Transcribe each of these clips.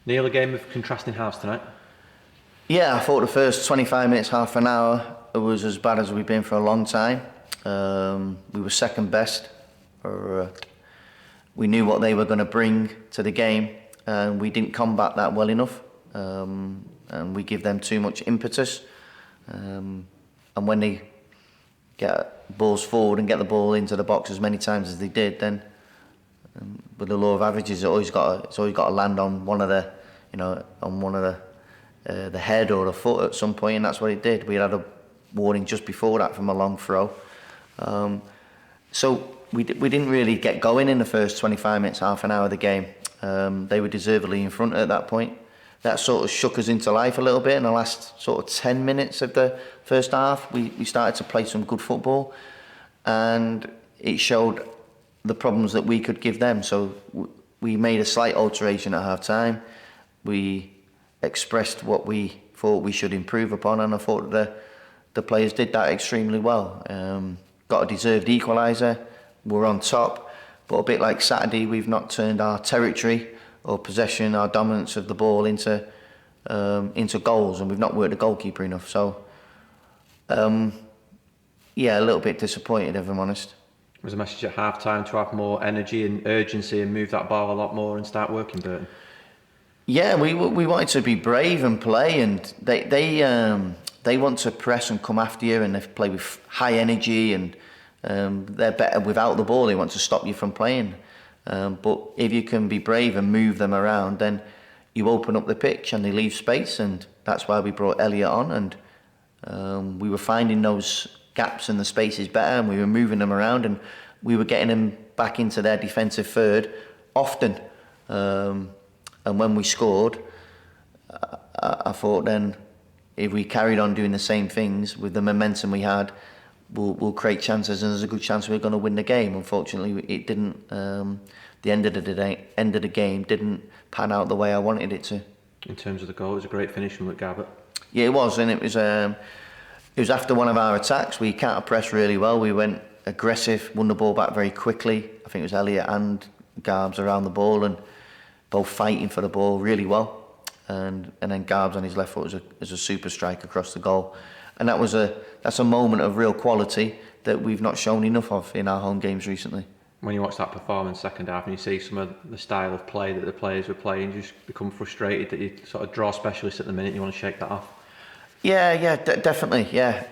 Neil, a game of contrasting halves tonight. Yeah, I thought the first 25 minutes, half an hour, it was as bad as we've been for a long time. We were second best. We knew what they were going to bring to the game, and we didn't combat that well enough. And we give them too much impetus. And when they get balls forward and get the ball into the box as many times as they did, then with the law of averages, it's always got to land on one of the, the head or the foot at some point, and that's what it did. We had a warning just before that from a long throw. So we didn't really get going in the first 25 minutes, half an hour of the game. They were deservedly in front at that point. That sort of shook us into life a little bit in the last sort of 10 minutes of the first half. We started to play some good football, and it showed the problems that we could give them. So we made a slight alteration at half time. We expressed what we thought we should improve upon, and I thought that the players did that extremely well. Got a deserved equaliser. We're on top, but a bit like Saturday, we've not turned our territory or possession, our dominance of the ball into goals, and we've not worked the goalkeeper enough. So, yeah, a little bit disappointed, if I'm honest. Was a message at half time to have more energy and urgency and move that ball a lot more and start working, Burton? Yeah, we wanted to be brave and play, and they want to press and come after you, and they play with high energy, and they're better without the ball. They want to stop you from playing. But if you can be brave and move them around, then you open up the pitch and they leave space, and that's why we brought Elliot on, and we were finding those gaps in the spaces better, and we were moving them around, and we were getting them back into their defensive third often. And when we scored, I thought then if we carried on doing the same things with the momentum we had, we'll create chances, and there's a good chance we're going to win the game. Unfortunately, it didn't. The end of the game didn't pan out the way I wanted it to. In terms of the goal, it was a great finish from Garbutt. Yeah, it was, and it was after one of our attacks. We counter-pressed really well. We went aggressive, won the ball back very quickly. I think it was Elliot and Garbs around the ball, and both fighting for the ball really well. And then Garbs on his left foot was a super strike across the goal. And that's a moment of real quality that we've not shown enough of in our home games recently. When you watch that performance second half and you see some of the style of play that the players were playing, you just become frustrated that you sort of draw specialists at the minute and you want to shake that off. Yeah, definitely. Yeah,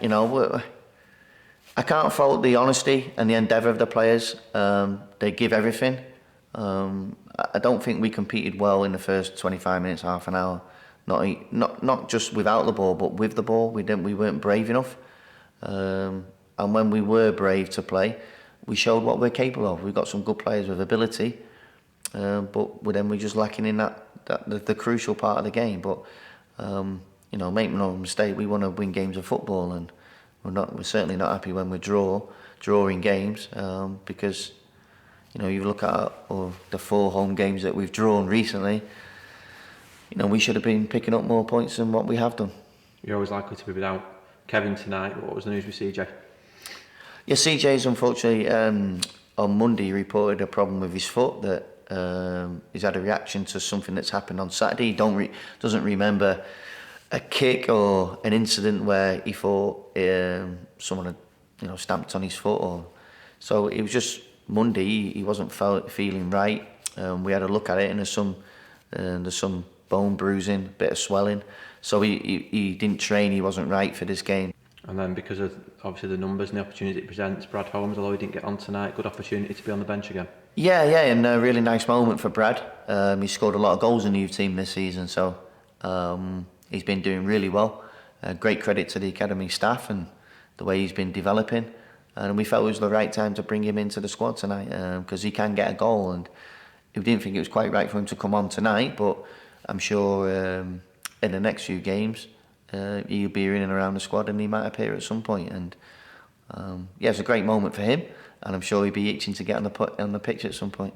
I can't fault the honesty and the endeavour of the players. They give everything. I don't think we competed well in the first 25 minutes, half an hour. Not just without the ball, but with the ball. We weren't brave enough. And when we were brave to play, we showed what we're capable of. We've got some good players with ability, but then we're just lacking in the crucial part of the game. But make no mistake, we want to win games of football, and we're certainly not happy when we drawing games, because you look at the 4 home games that we've drawn recently. We should have been picking up more points than what we have done. You're always likely to be without Kevin tonight. What was the news with CJ? Yeah, CJ's unfortunately on Monday he reported a problem with his foot, that he's had a reaction to something that's happened on Saturday. He doesn't remember a kick or an incident where he thought someone had stamped on his foot, so it was just Monday. He wasn't feeling right. We had a look at it, and there's some bone bruising, bit of swelling. So he didn't train. He wasn't right for this game. And then because of obviously the numbers and the opportunity it presents, Brad Holmes, although he didn't get on tonight, good opportunity to be on the bench again. Yeah, and a really nice moment for Brad. He scored a lot of goals in the youth team this season, so he's been doing really well. Great credit to the academy staff and the way he's been developing. And we felt it was the right time to bring him into the squad tonight, because he can get a goal, and we didn't think it was quite right for him to come on tonight, but I'm sure in the next few games he'll be in and around the squad, and he might appear at some point. And it's a great moment for him, and I'm sure he'll be itching to get on the pitch at some point.